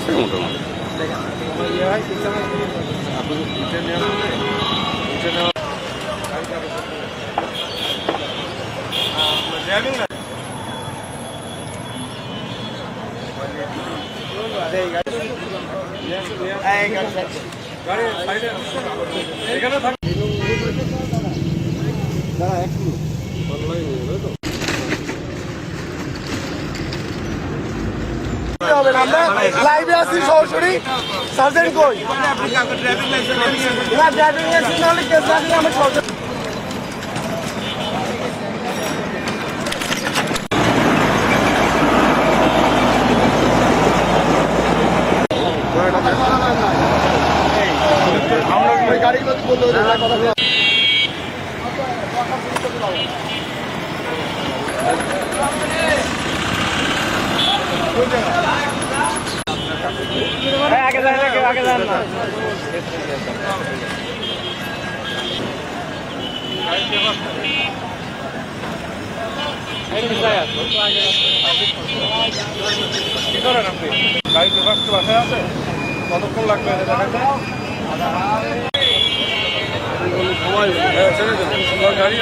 আছে মোটামুটি। আমরা লাইভে আছি সরাসরি। সার্জেন্ট কই? না ড্রাইভিং লাইসেন্স না হলে কেস রাখলে আমরা সরাসরি গাড়িগুলো বলতে কথা আগে যান না, কেউ আগে যান না। কি করেন আপনি? গাড়িতে বাসায় আছে? কতক্ষণ লাগবে গাড়ি